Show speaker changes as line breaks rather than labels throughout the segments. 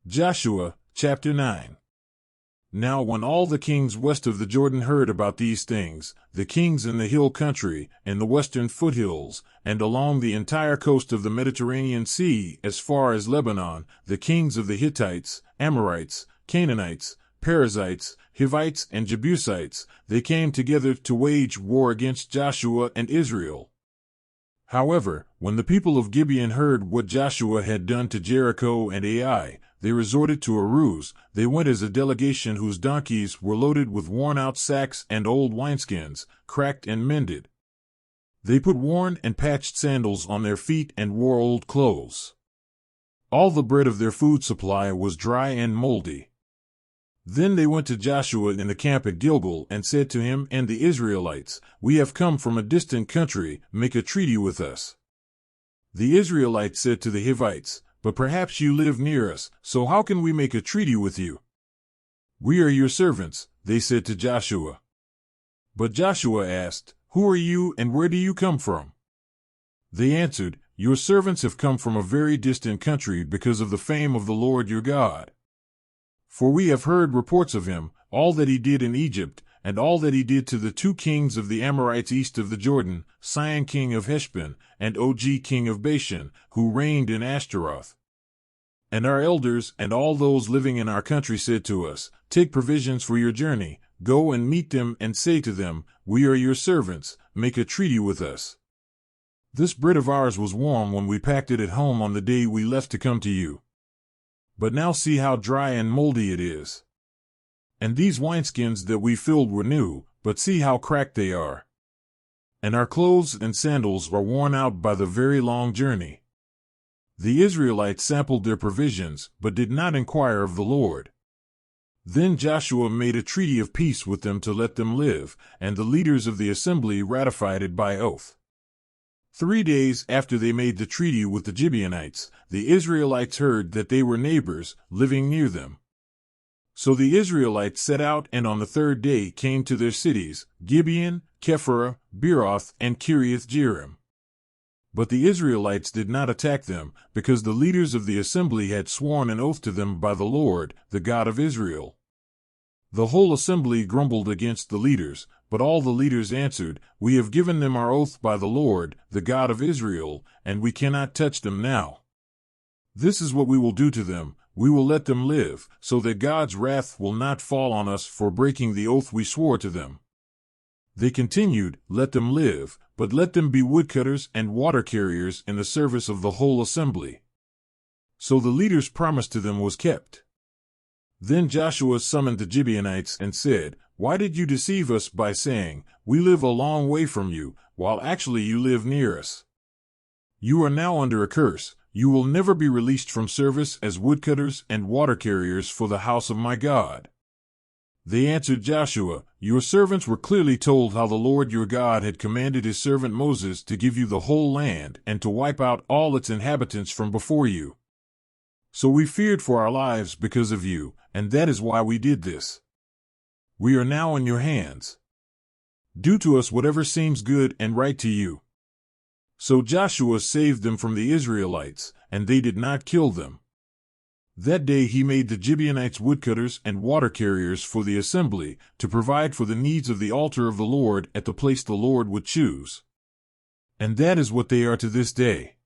Joshua, chapter 9. Now when all the kings west of the Jordan heard about these things, the kings in the hill country, in the western foothills, and along the entire coast of the Mediterranean Sea as far as Lebanon, the kings of the Hittites, Amorites, Canaanites, Perizzites, Hivites, and Jebusites, they came together to wage war against Joshua and Israel. However, when the people of Gibeon heard what Joshua had done to Jericho and Ai, they resorted to a ruse. They went as a delegation whose donkeys were loaded with worn-out sacks and old wineskins, cracked and mended. They put worn and patched sandals on their feet and wore old clothes. All the bread of their food supply was dry and moldy. Then they went to Joshua in the camp at Gilgal and said to him and the Israelites, "We have come from a distant country, make a treaty with us." The Israelites said to the Hivites, "But perhaps you live near us, so how can we make a treaty with you?" "We are your servants," they said to Joshua. But Joshua asked, "Who are you and where do you come from?" They answered, "Your servants have come from a very distant country because of the fame of the Lord your God. For we have heard reports of him, all that he did in Egypt, and all that he did to the two kings of the Amorites east of the Jordan, Sihon king of Heshbon, and Og king of Bashan, who reigned in Ashtaroth. And our elders and all those living in our country said to us, 'Take provisions for your journey, go and meet them and say to them, We are your servants, make a treaty with us.' This bread of ours was warm when we packed it at home on the day we left to come to you. But now see how dry and moldy it is. And these wineskins that we filled were new, but see how cracked they are. And our clothes and sandals are worn out by the very long journey." The Israelites sampled their provisions, but did not inquire of the Lord. Then Joshua made a treaty of peace with them to let them live, and the leaders of the assembly ratified it by oath. 3 days after they made the treaty with the Gibeonites, the Israelites heard that they were neighbors, living near them. So the Israelites set out and on the 3rd day came to their cities, Gibeon, Kephirah, Beeroth, and Kiriath-Jearim. But the Israelites did not attack them, because the leaders of the assembly had sworn an oath to them by the Lord, the God of Israel. The whole assembly grumbled against the leaders, but all the leaders answered, "We have given them our oath by the Lord, the God of Israel, and we cannot touch them now. This is what we will do to them, we will let them live, so that God's wrath will not fall on us for breaking the oath we swore to them." They continued, "Let them live, but let them be woodcutters and water carriers in the service of the whole assembly." So the leaders' promise to them was kept. Then Joshua summoned the Gibeonites and said, "Why did you deceive us by saying, 'We live a long way from you,' while actually you live near us? You are now under a curse. You will never be released from service as woodcutters and water carriers for the house of my God." They answered Joshua, "Your servants were clearly told how the Lord your God had commanded his servant Moses to give you the whole land and to wipe out all its inhabitants from before you. So we feared for our lives because of you, and that is why we did this. We are now in your hands. Do to us whatever seems good and right to you." So Joshua saved them from the Israelites, and they did not kill them. That day he made the Gibeonites woodcutters and water carriers for the assembly, to provide for the needs of the altar of the Lord at the place the Lord would choose. And that is what they are to this day.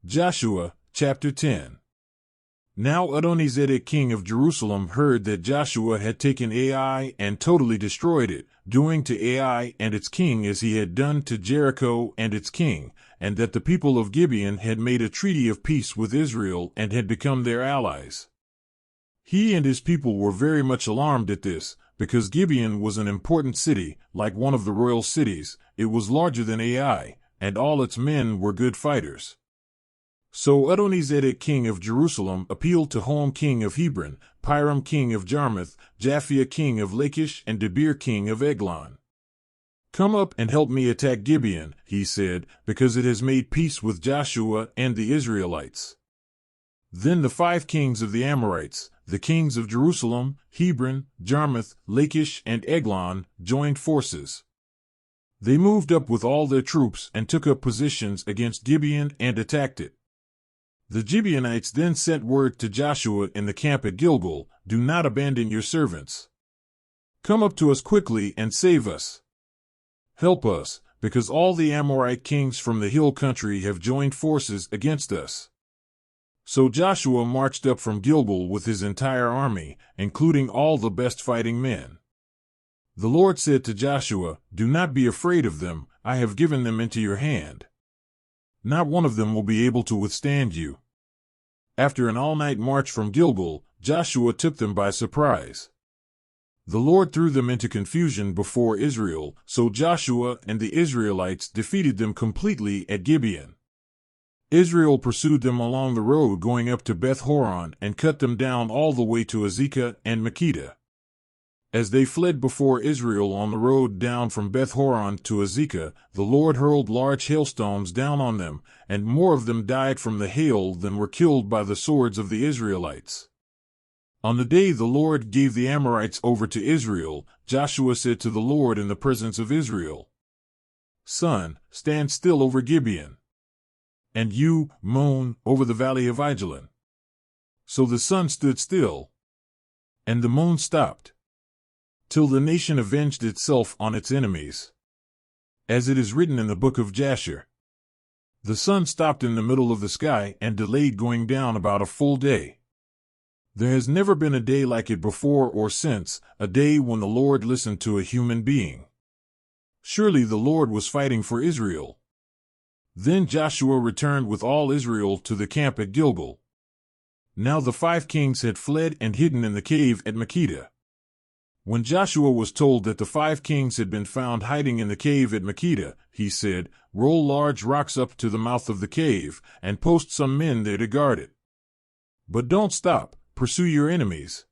Joshua, chapter 10. Now Adonizedek king of Jerusalem heard that Joshua had taken Ai and totally destroyed it, doing to Ai and its king as he had done to Jericho and its king, and that the people of Gibeon had made a treaty of peace with Israel and had become their allies. He and his people were very much alarmed at this, because Gibeon was an important city, like one of the royal cities. It was larger than Ai, and all its men were good fighters. So Adonizedek king of Jerusalem appealed to Hoam king of Hebron, Piram king of Jarmuth, Japhia king of Lachish, and Debir king of Eglon. "Come up and help me attack Gibeon," he said, "because it has made peace with Joshua and the Israelites." Then the 5 kings of the Amorites, the kings of Jerusalem, Hebron, Jarmuth, Lachish, and Eglon, joined forces. They moved up with all their troops and took up positions against Gibeon and attacked it. The Gibeonites then sent word to Joshua in the camp at Gilgal, "Do not abandon your servants. Come up to us quickly and save us. Help us, because all the Amorite kings from the hill country have joined forces against us." So Joshua marched up from Gilgal with his entire army, including all the best fighting men. The Lord said to Joshua, "Do not be afraid of them, I have given them into your hand. Not one of them will be able to withstand you." After an all-night march from Gilgal, Joshua took them by surprise. The Lord threw them into confusion before Israel, so Joshua and the Israelites defeated them completely at Gibeon. Israel pursued them along the road going up to Beth-horon and cut them down all the way to Azekah and Makkedah. As they fled before Israel on the road down from Beth-horon to Azekah, the Lord hurled large hailstones down on them, and more of them died from the hail than were killed by the swords of the Israelites. On the day the Lord gave the Amorites over to Israel, Joshua said to the Lord in the presence of Israel, "Sun, stand still over Gibeon. And you, moon, over the valley of Ajalon." So the sun stood still, and the moon stopped, till the nation avenged itself on its enemies. As it is written in the book of Jasher, the sun stopped in the middle of the sky and delayed going down about a full day. There has never been a day like it before or since, a day when the Lord listened to a human being. Surely the Lord was fighting for Israel. Then Joshua returned with all Israel to the camp at Gilgal. Now the 5 kings had fled and hidden in the cave at Makkedah. When Joshua was told that the 5 kings had been found hiding in the cave at Makkedah, he said, "Roll large rocks up to the mouth of the cave, and post some men there to guard it. But don't stop, pursue your enemies.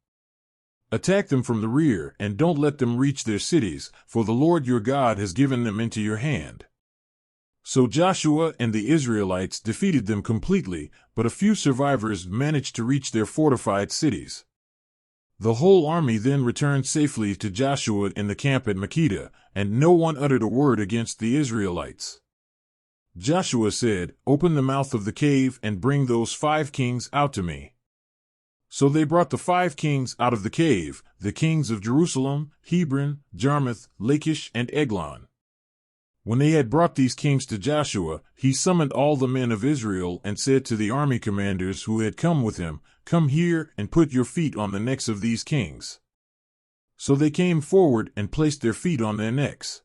Attack them from the rear, and don't let them reach their cities, for the Lord your God has given them into your hand." So Joshua and the Israelites defeated them completely, but a few survivors managed to reach their fortified cities. The whole army then returned safely to Joshua in the camp at Makkedah, and no one uttered a word against the Israelites. Joshua said, "Open the mouth of the cave and bring those 5 kings out to me." So they brought the 5 kings out of the cave, the kings of Jerusalem, Hebron, Jarmuth, Lachish, and Eglon. When they had brought these kings to Joshua, he summoned all the men of Israel and said to the army commanders who had come with him, "Come here and put your feet on the necks of these kings." So they came forward and placed their feet on their necks.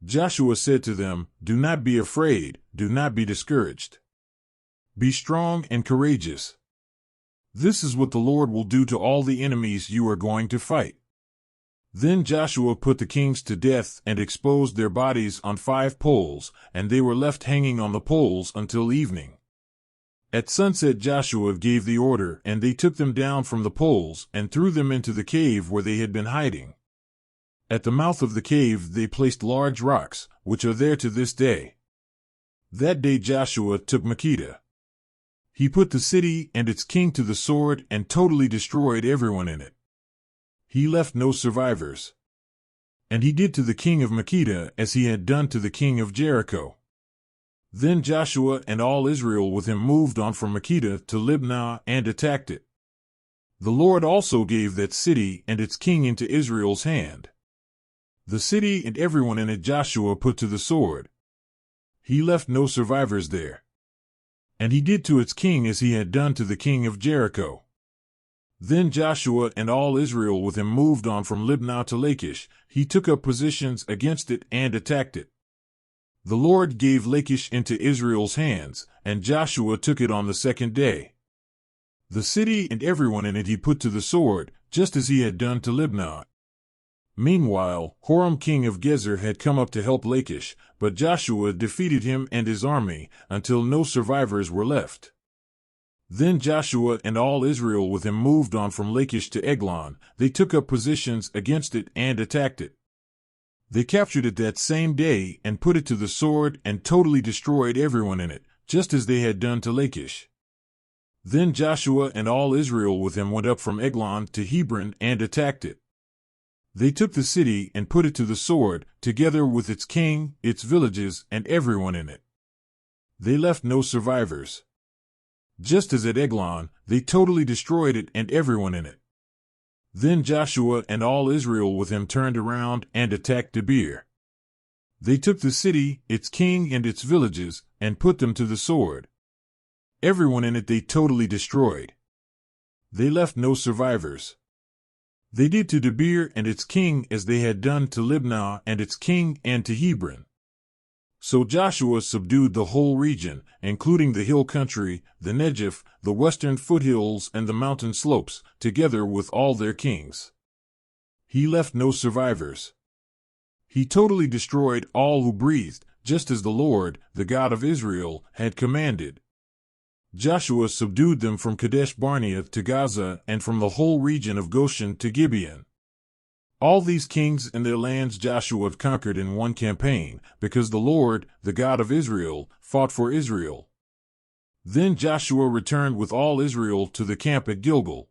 Joshua said to them, "Do not be afraid, do not be discouraged. Be strong and courageous. This is what the Lord will do to all the enemies you are going to fight." Then Joshua put the kings to death and exposed their bodies on 5 poles, and they were left hanging on the poles until evening. At sunset Joshua gave the order, and they took them down from the poles and threw them into the cave where they had been hiding. At the mouth of the cave they placed large rocks, which are there to this day. That day Joshua took Makkedah. He put the city and its king to the sword and totally destroyed everyone in it. He left no survivors. And he did to the king of Makkedah as he had done to the king of Jericho. Then Joshua and all Israel with him moved on from Makkedah to Libnah and attacked it. The Lord also gave that city and its king into Israel's hand. The city and everyone in it Joshua put to the sword. He left no survivors there. And he did to its king as he had done to the king of Jericho. Then Joshua and all Israel with him moved on from Libnah to Lachish. He took up positions against it and attacked it. The Lord gave Lachish into Israel's hands, and Joshua took it on the 2nd day. The city and everyone in it he put to the sword, just as he had done to Libnah. Meanwhile, Horam king of Gezer had come up to help Lachish, but Joshua defeated him and his army, until no survivors were left. Then Joshua and all Israel with him moved on from Lachish to Eglon. They took up positions against it and attacked it. They captured it that same day and put it to the sword and totally destroyed everyone in it, just as they had done to Lachish. Then Joshua and all Israel with him went up from Eglon to Hebron and attacked it. They took the city and put it to the sword, together with its king, its villages, and everyone in it. They left no survivors. Just as at Eglon, they totally destroyed it and everyone in it. Then Joshua and all Israel with him turned around and attacked Debir. They took the city, its king and its villages, and put them to the sword. Everyone in it they totally destroyed. They left no survivors. They did to Debir and its king as they had done to Libnah and its king and to Hebron. So Joshua subdued the whole region, including the hill country, the Negev, the western foothills and the mountain slopes, together with all their kings. He left no survivors. He totally destroyed all who breathed, just as the Lord, the God of Israel, had commanded. Joshua subdued them from Kadesh Barnea to Gaza and from the whole region of Goshen to Gibeon. All these kings and their lands Joshua conquered in one campaign, because the Lord, the God of Israel, fought for Israel. Then Joshua returned with all Israel to the camp at Gilgal.